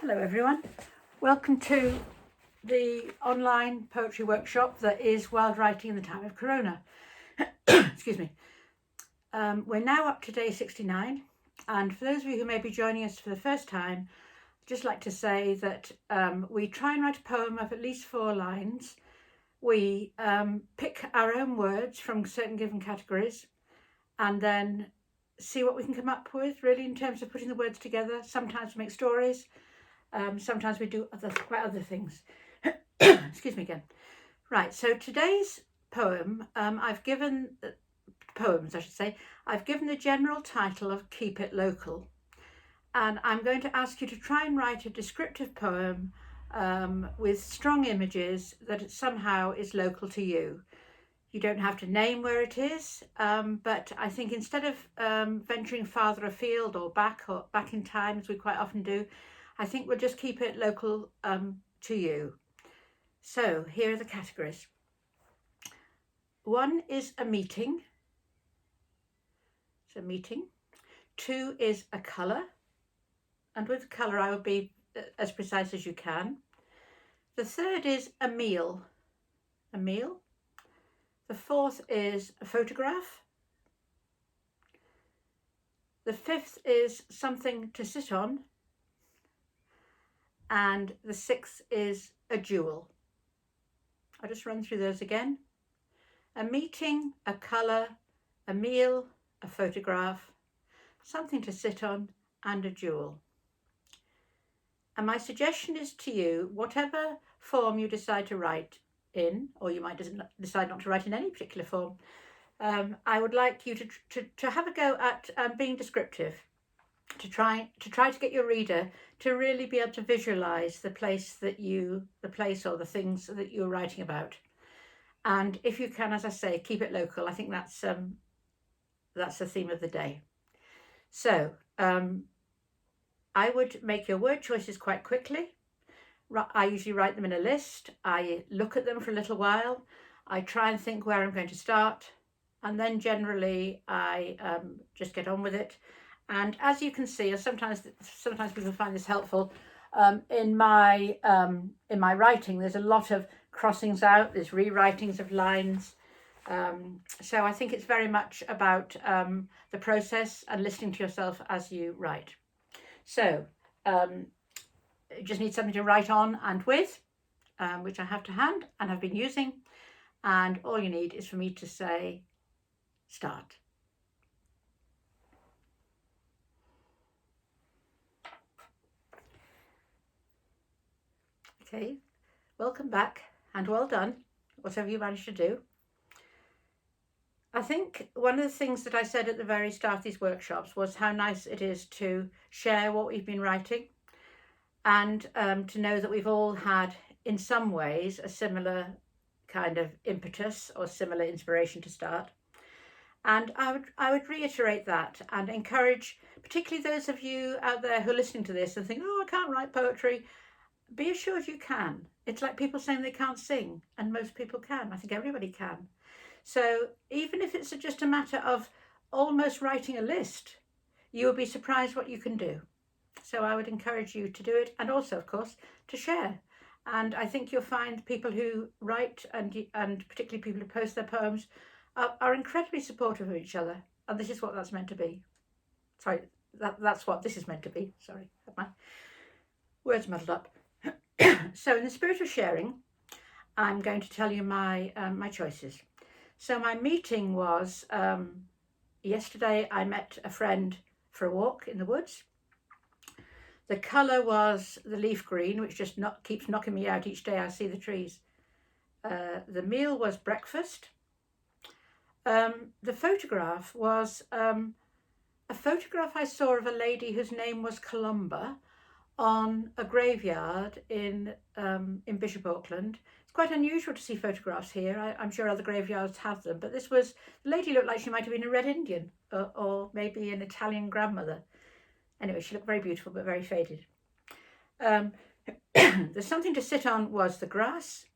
Hello everyone, welcome to the online poetry workshop that is Wild Writing in the Time of Corona. Excuse me. We're now up to day 69, and for those of you who may be joining us for the first time, I'd just like to say that we try and write a poem of at least 4 lines. We pick our own words from certain given categories and then see what we can come up with, really, in terms of putting the words together. Sometimes we make stories. Sometimes we do quite other things. Excuse me again. Right, so today's poem, I've given the general title of Keep It Local. And I'm going to ask you to try and write a descriptive poem with strong images that somehow is local to you. You don't have to name where it is, but I think instead of venturing farther afield or back in time, as we quite often do, I think we'll just keep it local to you. So here are the categories. 1 is a meeting. It's a meeting. 2 is a colour. And with colour I would be as precise as you can. The 3rd is a meal. A meal. The 4th is a photograph. The 5th is something to sit on. And the 6th is a jewel. I'll just run through those again. A meeting, a colour, a meal, a photograph, something to sit on, and a jewel. And my suggestion is to you, whatever form you decide to write in, or you might decide not to write in any particular form, I would like you to have a go at being descriptive. To try to get your reader to really be able to visualize the place or the things that you're writing about. And if you can, as I say, keep it local. I think that's the theme of the day. So I would make your word choices quite quickly. I usually write them in a list. I look at them for a little while. I try and think where I'm going to start, and then generally I just get on with it. And as you can see, sometimes people find this helpful, in my writing there's a lot of crossings out, there's rewritings of lines, so I think it's very much about the process and listening to yourself as you write. So you just need something to write on and with, which I have to hand and have been using, and all you need is for me to say start. Okay, welcome back and well done, whatever you managed to do. I think one of the things that I said at the very start of these workshops was how nice it is to share what we've been writing, and to know that we've all had, in some ways, a similar kind of impetus or similar inspiration to start. And I would reiterate that and encourage, particularly those of you out there who are listening to this and think, oh, I can't write poetry. Be assured you can. It's like people saying they can't sing, and most people can. I think everybody can. So even if it's just a matter of almost writing a list, you will be surprised what you can do. So I would encourage you to do it, and also, of course, to share. And I think you'll find people who write, and particularly people who post their poems, are incredibly supportive of each other. And this is what that's meant to be. Sorry, that's what this is meant to be. Sorry, have my words muddled up. So in the spirit of sharing, I'm going to tell you my choices. So my meeting was yesterday. I met a friend for a walk in the woods. The colour was the leaf green, which just keeps knocking me out each day I see the trees. The meal was breakfast. The photograph was a photograph I saw of a lady whose name was Columba, on a graveyard in Bishop Auckland. It's quite unusual to see photographs here. I'm sure other graveyards have them, but the lady looked like she might have been a Red Indian or maybe an Italian grandmother. Anyway, she looked very beautiful but very faded. The something to sit on was the grass,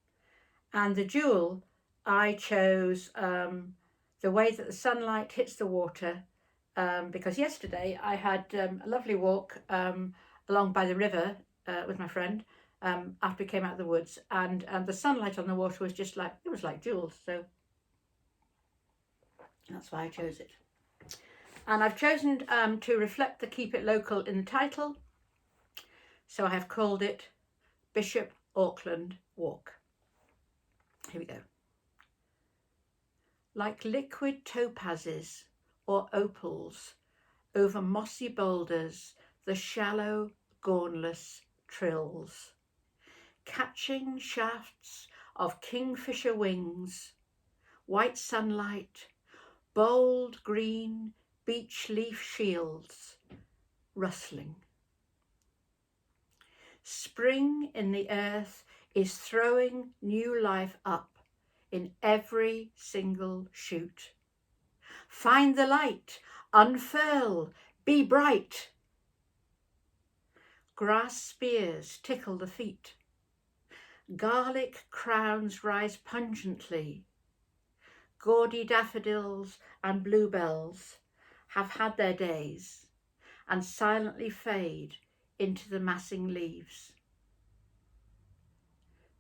and the jewel I chose the way that the sunlight hits the water, because yesterday I had a lovely walk along by the river with my friend after we came out of the woods, and the sunlight on the water was just like, it was like jewels. So that's why I chose it. And I've chosen to reflect the Keep It Local in the title. So I have called it Bishop Auckland Walk. Here we go. Like liquid topazes or opals over mossy boulders, the shallow, gornless trills, catching shafts of kingfisher wings, white sunlight, bold green beech leaf shields, rustling. Spring in the earth is throwing new life up in every single shoot. Find the light, unfurl, be bright. Grass spears tickle the feet. Garlic crowns rise pungently. Gaudy daffodils and bluebells have had their days and silently fade into the massing leaves.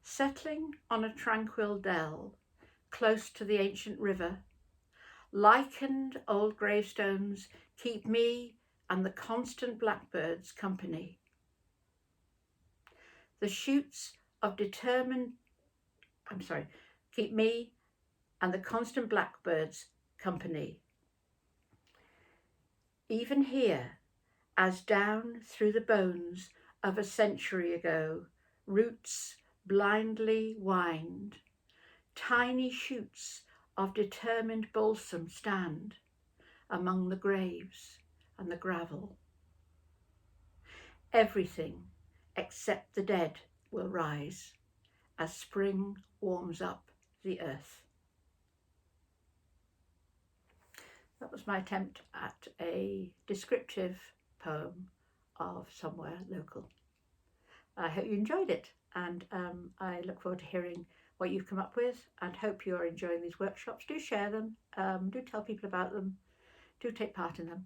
Settling on a tranquil dell close to the ancient river, lichened old gravestones keep me and the constant blackbirds company. The shoots of keep me and the constant blackbirds company. Even here, as down through the bones of a century ago, roots blindly wind, tiny shoots of determined balsam stand among the graves and the gravel. Everything except the dead will rise as spring warms up the earth. That was my attempt at a descriptive poem of somewhere local. I hope you enjoyed it, and I look forward to hearing what you've come up with, and hope you're enjoying these workshops. Do share them, do tell people about them, do take part in them,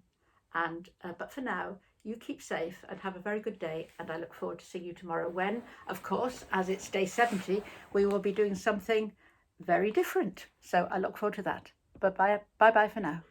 and but for now, you keep safe and have a very good day, and I look forward to seeing you tomorrow when, of course, as it's day 70, we will be doing something very different. So I look forward to that. Bye bye for now.